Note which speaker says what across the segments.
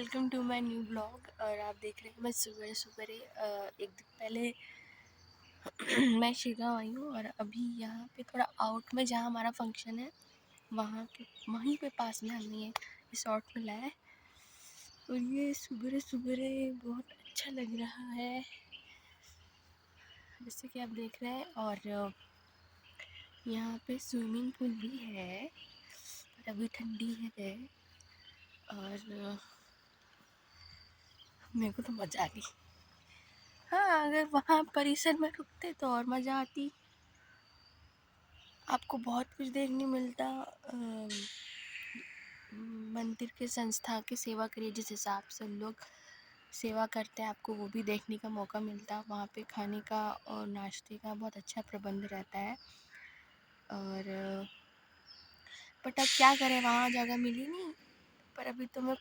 Speaker 1: Welcome to my new blog. और आप देख रहे हैं मैं सुबह सुबह एक दिन पहले मैं शिगांव आई हूँ और अभी यहाँ पे थोड़ा आउट में जहाँ हमारा फंक्शन है वहीं पे पास में हमें ये रिसॉर्ट मिला है। और ये सुबह सुबह बहुत अच्छा लग रहा है जैसे कि आप देख रहे हैं। और यहाँ पे स्विमिंग पूल भी है पर अभी ठंडी है। और मेरे को तो मज़ा आ गई। हाँ, अगर वहाँ परिसर में रुकते तो और मज़ा आती। आपको बहुत कुछ देखने मिलता। मंदिर के संस्था की सेवा करिए जिस हिसाब से लोग सेवा करते हैं, आपको वो भी देखने का मौका मिलता। वहाँ पे खाने का और नाश्ते का बहुत अच्छा प्रबंध रहता है। और बट अब क्या करें, वहाँ जगह मिली नहीं। पर अभी तो मैं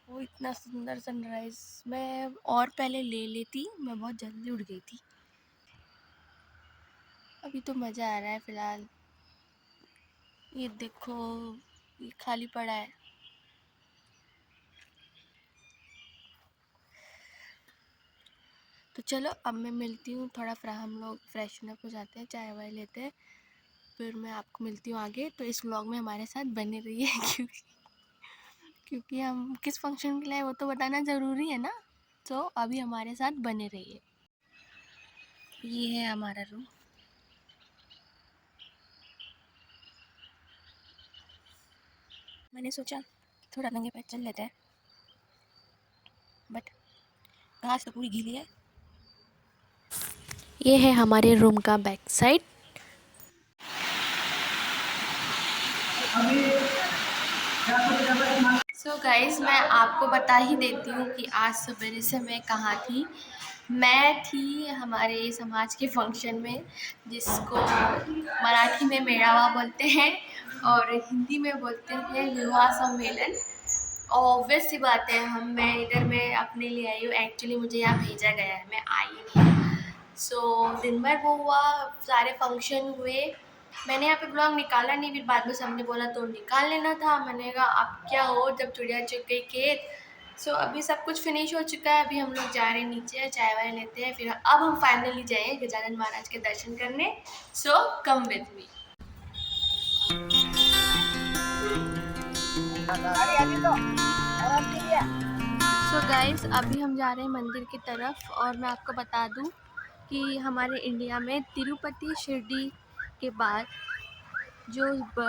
Speaker 1: वो इतना सुंदर सनराइज़ मैं और पहले ले लेती, मैं बहुत जल्दी उठ गई थी। अभी तो मज़ा आ रहा है फ़िलहाल। ये देखो, ये खाली पड़ा है। तो चलो अब मैं मिलती हूँ थोड़ा, फिर हम लोग फ्रेशन अप हो जाते हैं, चाय वाय लेते हैं, फिर मैं आपको मिलती हूँ आगे। तो इस व्लॉग में हमारे साथ बने रहिए क्योंकि हम किस फंक्शन के लिए वो तो बताना ज़रूरी है ना। तो अभी हमारे साथ बने रहिए। ये है हमारा रूम। मैंने सोचा थोड़ा नंगे पैर चल लेते हैं, बट घास तो पूरी गीली है। ये है हमारे रूम का बैक साइड। सो गाइस, मैं आपको बता ही देती हूँ कि आज सवेरे से मैं कहाँ थी। मैं थी हमारे समाज के फंक्शन में, जिसको मराठी में मेड़ावा बोलते हैं और हिंदी में बोलते हैं विवाह सम्मेलन। ऑब्वियस सी बात है, मैं अपने लिए आई हूँ। एक्चुअली मुझे यहाँ भेजा गया है, मैं आई नहीं। दिन भर वो हुआ, सारे फंक्शन हुए। मैंने यहाँ पे ब्लॉग निकाला नहीं, फिर बाद में सबने बोला तो निकाल लेना था। मैंने कहा अब क्या हो, जब चिड़िया चुग गई खेत। अभी सब कुछ फिनिश हो चुका है। अभी हम लोग जा रहे हैं नीचे, चाय वाय लेते हैं, फिर अब हम फाइनली जाएंगे गजानन महाराज के दर्शन करने। Come with me. गाइस, अभी हम जा रहे हैं मंदिर की तरफ। और मैं आपको बता दूं कि हमारे इंडिया में तिरुपति शिरडी के बाद जो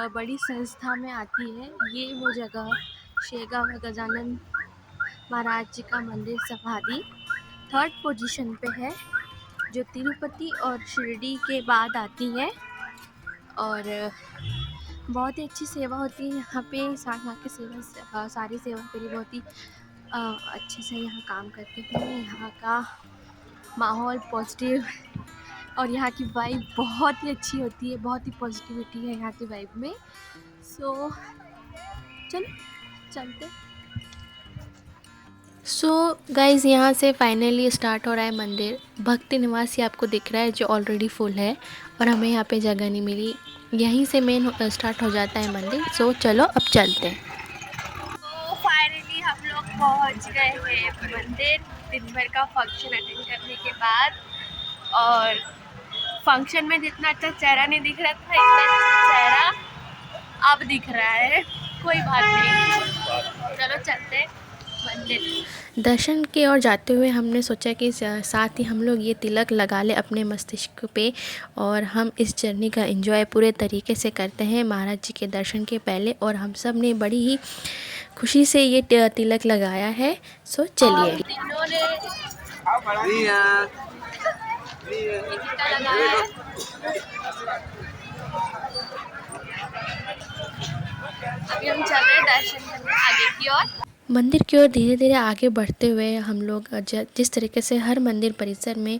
Speaker 1: बड़ी संस्था में आती है, ये वो जगह शेगांव गजानन महाराज जी का मंदिर समाधि 3rd पोजीशन पे है, जो तिरुपति और शिरडी के बाद आती है। और बहुत ही अच्छी सेवा होती है यहाँ पे। यहाँ की सारी सेवा के लिए बहुत ही अच्छे से यहाँ काम करते हैं। यहाँ का माहौल पॉजिटिव और यहाँ की वाइब बहुत ही अच्छी होती है, बहुत ही पॉजिटिविटी है यहाँ की वाइब में। चलते। गाइज़, यहाँ से फाइनली स्टार्ट हो रहा है मंदिर। भक्ति निवास ही आपको दिख रहा है जो ऑलरेडी फुल है और हमें यहाँ पे जगह नहीं मिली। यहीं से मेन स्टार्ट हो जाता है मंदिर। चलो अब चलते हैं। फाइनली हम लोग पहुँच गए हैं मंदिर, दिन भर का फंक्शन अटेंड करने के बाद। और फंक्शन में जितना अच्छा चेहरा नहीं दिख रहा था, इतना अच्छा चेहरा अब दिख रहा है। कोई बात नहीं, चलो चलते हैं मंदिर। दर्शन की ओर जाते हुए हमने सोचा कि साथ ही हम लोग ये तिलक लगा ले अपने मस्तिष्क पे, और हम इस जर्नी का एंजॉय पूरे तरीके से करते हैं महाराज जी के दर्शन के पहले। और हम सब ने बड़ी ही खुशी से ये तिलक लगाया है। चलिए। अभी हम चल रहे हैं दर्शन करने आगे की ओर। मंदिर की ओर धीरे धीरे आगे बढ़ते हुए हम लोग जिस तरीके से हर मंदिर परिसर में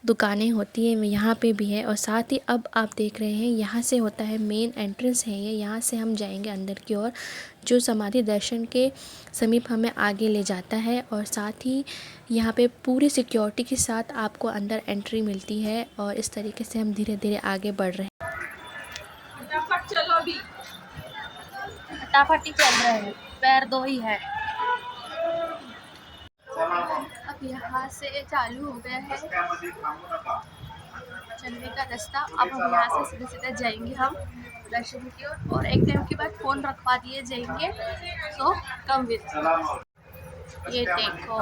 Speaker 1: दुकानें होती हैं यहाँ पे भी है। और साथ ही अब आप देख रहे हैं यहाँ से होता है मेन एंट्रेंस है ये। यहाँ से हम जाएंगे अंदर की ओर, जो समाधि दर्शन के समीप हमें आगे ले जाता है। और साथ ही यहाँ पे पूरी सिक्योरिटी के साथ आपको अंदर एंट्री मिलती है। और इस तरीके से हम धीरे धीरे आगे बढ़ रहे हैं। फटाफट ही चल रहे हैं, पैर दो ही है। अब यहाँ से चालू हो गया है चलने का रास्ता। अब हम यहाँ से सीधे सीधे जाएंगे हम दर्शन की ओर, और एक टाइम के बाद फोन रखवा दिए जाएंगे। सो कम विद, ये देखो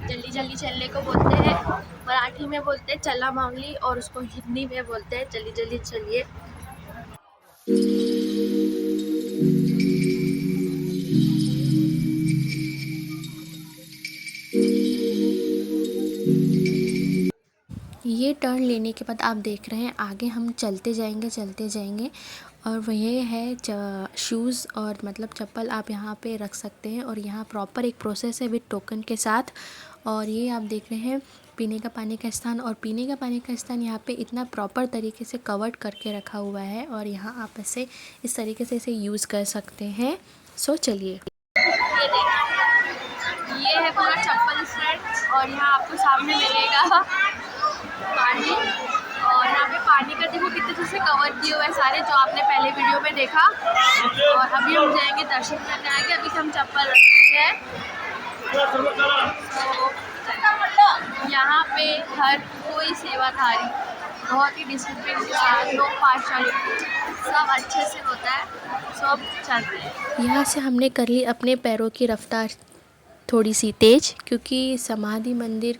Speaker 1: जल्दी जल्दी चलने को बोलते हैं, मराठी में बोलते हैं चला मामली, और उसको हिंदी में बोलते हैं जल्दी जल्दी चलिए। ये टर्न लेने के बाद आप देख रहे हैं आगे हम चलते जाएंगे और वह है शूज़ और मतलब चप्पल आप यहाँ पे रख सकते हैं, और यहाँ प्रॉपर एक प्रोसेस है विद टोकन के साथ। और ये आप देख रहे हैं पीने का पानी का स्थान, और पीने का पानी का स्थान यहाँ पे इतना प्रॉपर तरीके से कवर्ड करके रखा हुआ है, और यहाँ आप इसे इस तरीके से इसे यूज़ कर सकते हैं। सो चलिए, ये है पूरा चप्पल स्टैंड, और यहाँ आपको सामने मिलेगा पानी, और यहाँ पे पानी का देखो कितने अच्छे से कवर किए हुए हैं सारे, जो आपने पहले वीडियो में देखा। और अभी हम जाएंगे दर्शन करने आगे, अभी हम चप्पल रख चुके हैं। तो यहाँ पे हर कोई सेवाधारी बहुत ही डिसिप्लिन के साथ, लोग पाठशाली सब अच्छे से होता है, सब चलते हैं। यहाँ से हमने कर ली अपने पैरों की रफ्तार थोड़ी सी तेज़, क्योंकि समाधि मंदिर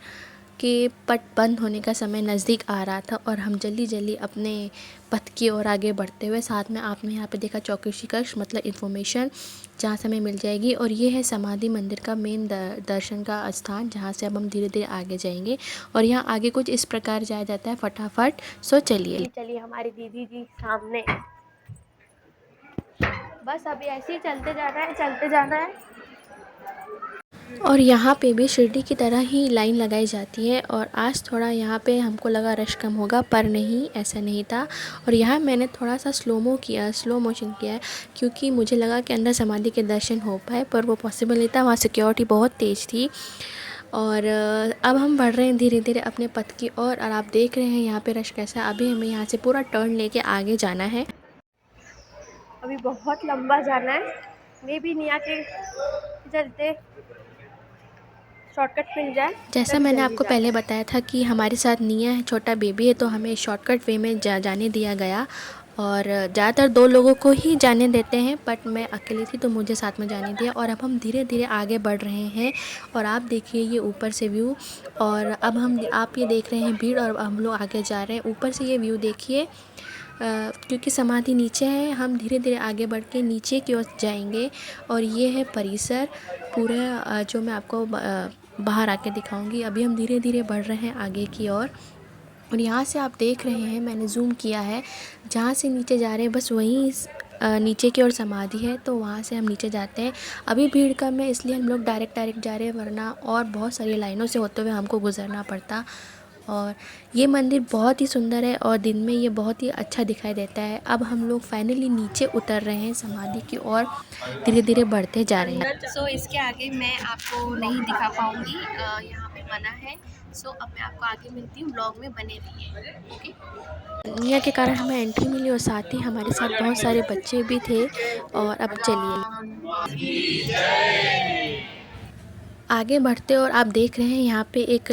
Speaker 1: के पट बंद होने का समय नज़दीक आ रहा था, और हम जल्दी जल्दी अपने पथ की ओर आगे बढ़ते हुए, साथ में आपने यहाँ पे देखा चौकसी कक्ष मतलब इन्फॉर्मेशन जहाँ से हमें मिल जाएगी। और ये है समाधि मंदिर का मेन दर्शन का स्थान, जहाँ से अब हम धीरे धीरे आगे जाएंगे, और यहाँ आगे कुछ इस प्रकार जाया जाता है फटाफट। सो चलिए हमारी दीदी जी सामने, बस अभी ऐसे ही चलते जाना है। और यहाँ पे भी शिरडी की तरह ही लाइन लगाई जाती है, और आज थोड़ा यहाँ पे हमको लगा रश कम होगा, पर नहीं, ऐसा नहीं था। और यहाँ मैंने थोड़ा सा स्लो मोशन किया है, क्योंकि मुझे लगा कि अंदर समाधि के दर्शन हो पाए, पर वो पॉसिबल नहीं था, वहाँ सिक्योरिटी बहुत तेज़ थी। और अब हम बढ़ रहे हैं धीरे धीरे अपने पथ की ओर, और आप देख रहे हैं यहाँ पे रश कैसा है। अभी हमें यहाँ से पूरा टर्न लेके आगे जाना है, अभी बहुत लंबा जाना है, मे भी नहीं आके चलते शॉर्टकट मिल जाए। जैसा मैंने आपको पहले बताया था कि हमारे साथ निया है, छोटा बेबी है, तो हमें शॉर्टकट वे में जाने दिया गया, और ज़्यादातर 2 लोगों को ही जाने देते हैं, बट मैं अकेली थी तो मुझे साथ में जाने दिया। और अब हम धीरे धीरे आगे बढ़ रहे हैं, और आप देखिए ये ऊपर से व्यू, और अब आप ये देख रहे हैं भीड़, और हम लोग आगे जा रहे हैं। ऊपर से ये व्यू देखिए, क्योंकि समाधि नीचे है, हम धीरे धीरे आगे बढ़ के नीचे की ओर जाएंगे। और ये है परिसर पूरा, जो मैं आपको बाहर आके दिखाऊंगी। अभी हम धीरे धीरे बढ़ रहे हैं आगे की ओर, और यहाँ से आप देख रहे हैं मैंने जूम किया है, जहाँ से नीचे जा रहे हैं बस वहीं नीचे की ओर समाधि है, तो वहाँ से हम नीचे जाते हैं। अभी भीड़ कम है, इसलिए हम लोग डायरेक्ट जा रहे हैं, वरना और बहुत सारी लाइनों से होते हुए हमको गुजरना पड़ता। और ये मंदिर बहुत ही सुंदर है, और दिन में ये बहुत ही अच्छा दिखाई देता है। अब हम लोग फाइनली नीचे उतर रहे हैं समाधि की ओर, धीरे धीरे बढ़ते जा रहे हैं। सो इसके आगे मैं आपको नहीं दिखा पाऊँगी, यहाँ पे मना है। सो अब मैं आपको आगे मिलती हूँ, ब्लॉग में बने रहिए। ओके, निया के कारण हमें एंट्री मिली, और साथ ही हमारे साथ बहुत सारे बच्चे भी थे। और अब चलिए आगे बढ़ते, और आप देख रहे हैं यहाँ पे एक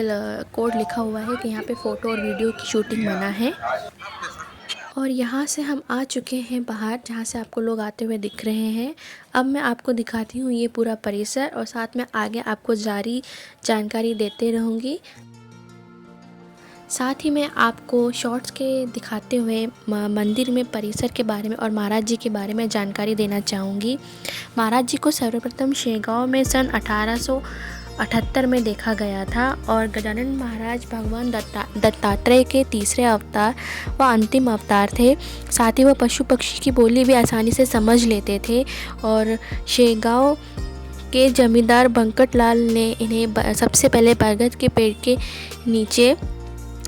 Speaker 1: कोड लिखा हुआ है कि यहाँ पे फ़ोटो और वीडियो की शूटिंग मना है। और यहाँ से हम आ चुके हैं बाहर, जहाँ से आपको लोग आते हुए दिख रहे हैं। अब मैं आपको दिखाती हूँ ये पूरा परिसर, और साथ में आगे आपको जारी जानकारी देते रहूँगी। साथ ही मैं आपको शॉर्ट्स के दिखाते हुए मंदिर में परिसर के बारे में और महाराज जी के बारे में जानकारी देना चाहूँगी। महाराज जी को सर्वप्रथम शेगांव में सन 1878 में देखा गया था, और गजानन महाराज भगवान दत्तात्रेय के तीसरे अवतार व अंतिम अवतार थे। साथ ही वह पशु पक्षी की बोली भी आसानी से समझ लेते थे, और शेगांव के जमींदार बंकटलाल ने इन्हें सबसे पहले बरगद के पेड़ के नीचे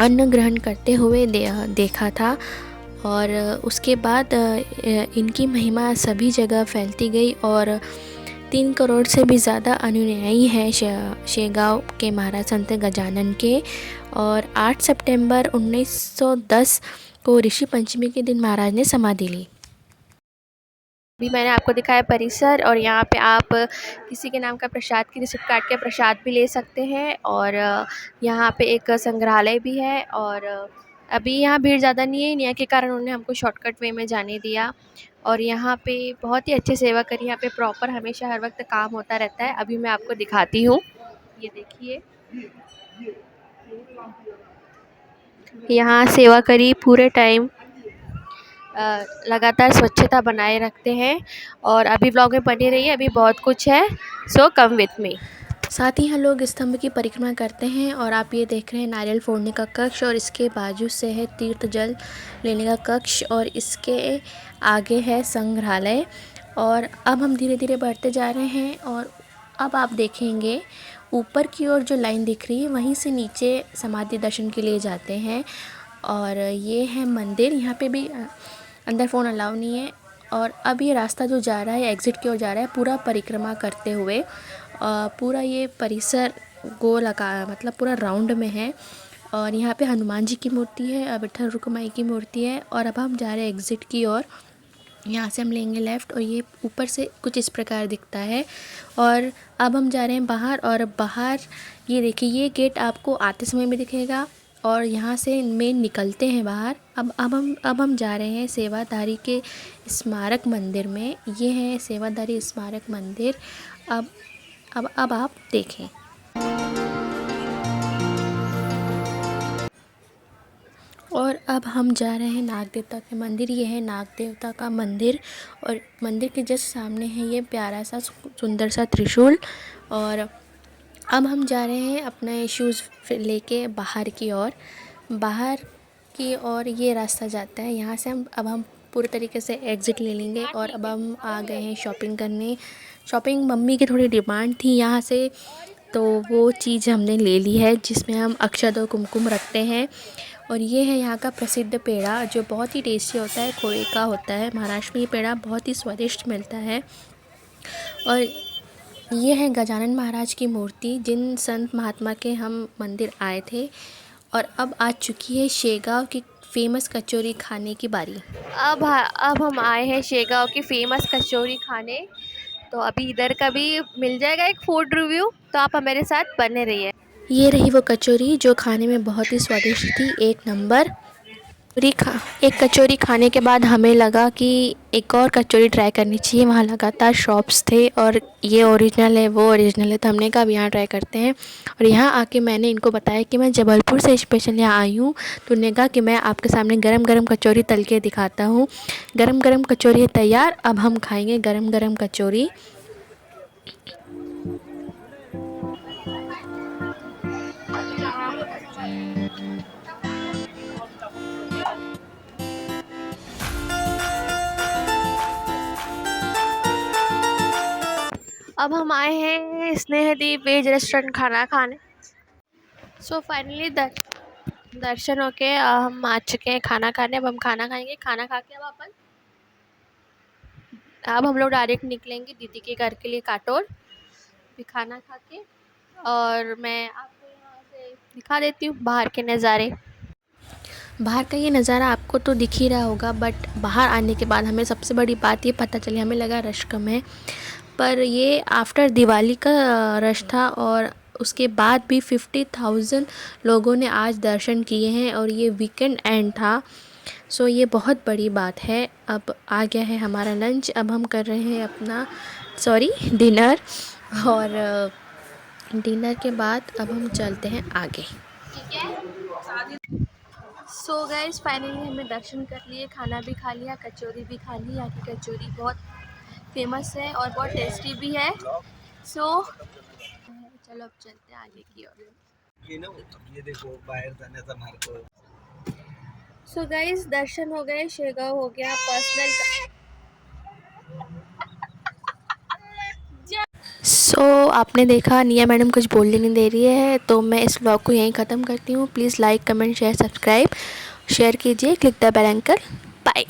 Speaker 1: अन्न ग्रहण करते हुए देखा था। और उसके बाद इनकी महिमा सभी जगह फैलती गई, और 3 करोड़ से भी ज़्यादा अनुयायी हैं शेगांव के महाराज संत गजानन के। और 8 सितंबर 1910 को ऋषि पंचमी के दिन महाराज ने समाधि ली। अभी मैंने आपको दिखाया परिसर, और यहाँ पे आप किसी के नाम का प्रसाद की रिसिप्ट काट के प्रसाद भी ले सकते हैं। और यहाँ पे एक संग्रहालय भी है। और अभी यहाँ भीड़ ज़्यादा नहीं है, इंडिया के कारण उन्होंने हमको शॉर्टकट वे में जाने दिया। और यहाँ पे बहुत ही अच्छी सेवा करी, यहाँ पे प्रॉपर हमेशा हर वक्त काम होता रहता है। अभी मैं आपको दिखाती हूँ, ये देखिए, यहाँ सेवा करी पूरे टाइम लगातार स्वच्छता बनाए रखते हैं। और अभी व्लॉग में बने रहिए, अभी बहुत कुछ है, सो कम विथ मी। साथ ही हम लोग स्तंभ की परिक्रमा करते हैं। और आप ये देख रहे हैं नारियल फोड़ने का कक्ष, और इसके बाजू से है तीर्थ जल लेने का कक्ष, और इसके आगे है संग्रहालय। और अब हम धीरे धीरे बढ़ते जा रहे हैं, और अब आप देखेंगे ऊपर की ओर जो लाइन दिख रही है, वहीं से नीचे समाधि दर्शन के लिए जाते हैं। और ये है मंदिर, यहाँ पे भी अंदर फ़ोन अलाउ नहीं है। और अब ये रास्ता जो जा रहा है एग्ज़िट की ओर जा रहा है, पूरा परिक्रमा करते हुए। पूरा ये परिसर गोल आकार, मतलब पूरा राउंड में है। और यहाँ पे हनुमान जी की मूर्ति है और विठल रुक्माई की मूर्ति है। और अब हम जा रहे हैं एग्ज़िट की ओर, यहाँ से हम लेंगे लेफ़्ट, और ये ऊपर से कुछ इस प्रकार दिखता है। और अब हम जा रहे हैं बाहर, और बाहर ये देखिए, ये गेट आपको आते समय भी दिखेगा। और यहाँ से मेन निकलते हैं बाहर। अब हम जा रहे हैं सेवाधारी के स्मारक मंदिर में। ये है सेवाधारी स्मारक मंदिर। अब आप देखें। और अब हम जा रहे हैं नाग देवता के मंदिर। ये है नाग देवता का मंदिर, और मंदिर के जस्ट सामने है ये प्यारा सा सुंदर सा त्रिशूल। और अब हम जा रहे हैं अपने शूज़ लेके बाहर की ओर। बाहर की ओर ये रास्ता जाता है, यहाँ से हम पूरे तरीके से एग्ज़िट ले लेंगे। और अब हम आ गए हैं शॉपिंग करने। शॉपिंग मम्मी की थोड़ी डिमांड थी यहाँ से, तो वो चीज़ हमने ले ली है, जिसमें हम अक्षत और कुमकुम रखते हैं। और ये है यहाँ का प्रसिद्ध पेड़ा, जो बहुत ही टेस्टी होता है, खोए का होता है। महाराष्ट्र में ये पेड़ा बहुत ही स्वादिष्ट मिलता है। और ये है गजानन महाराज की मूर्ति, जिन संत महात्मा के हम मंदिर आए थे। और अब आ चुकी है शेगांव की फ़ेमस कचौरी खाने की बारी। अब हम आए हैं शेगांव की फ़ेमस कचौरी खाने। तो अभी इधर का भी मिल जाएगा एक फूड रिव्यू, तो आप हमारे साथ बने रहिए। ये रही वो कचौरी, जो खाने में बहुत ही स्वादिष्ट थी, एक नंबर। एक कचौरी खाने के बाद हमें लगा कि एक और कचौरी ट्राई करनी चाहिए। वहाँ लगातार शॉप्स थे, और ये ओरिजिनल है, वो ओरिजिनल है, तो हमने कहा अब यहाँ ट्राई करते हैं। और यहाँ आके मैंने इनको बताया कि मैं जबलपुर से स्पेशल यहाँ आई हूँ। तो उन्होंने कहा कि मैं आपके सामने गरम गरम कचौरी तल के दिखाता हूँ। गरम गरम कचौरी है तैयार, अब हम खाएँगे गरम गरम कचौरी। अब हम आए हैं स्नेहदीप वेज रेस्टोरेंट खाना खाने। सो फाइनली दर्शन होके हम आ चुके हैं खाना खाने। अब हम खाना खाएंगे। खाना खा के अब हम लोग डायरेक्ट निकलेंगे दीदी के घर के लिए काटोल, फिर खाना खा के। और मैं आपको यहाँ से दिखा देती हूँ बाहर के नज़ारे। बाहर का ये नज़ारा आपको तो दिख ही रहा होगा, बट बाहर आने के बाद हमें सबसे बड़ी बात ये पता चली, हमें लगा रश कम है, पर ये आफ्टर दिवाली का रश था। और उसके बाद भी 50,000 लोगों ने आज दर्शन किए हैं, और ये वीकेंड एंड था। सो ये बहुत बड़ी बात है। अब आ गया है हमारा लंच, अब हम कर रहे हैं अपना डिनर। और डिनर के बाद अब हम चलते हैं आगे। सो गाइस फाइनली हमने दर्शन कर लिए, खाना भी खा लिया, कचौरी भी खा ली। यहाँ की कचौरी बहुत फेमस है और बहुत टेस्टी भी है। सो चलो अब चलते हैं आगे की ओर।
Speaker 2: ये देखो बाहर जाण्याचा मार्ग।
Speaker 1: सो गाइस दर्शन हो गए, शेगांव हो गया पर्सनल। सो आपने देखा निया मैडम कुछ बोलने नहीं दे रही है, तो मैं इस व्लॉग को यहीं ख़त्म करती हूँ। Please like comment share subscribe share कीजिए, click the bell icon. Bye.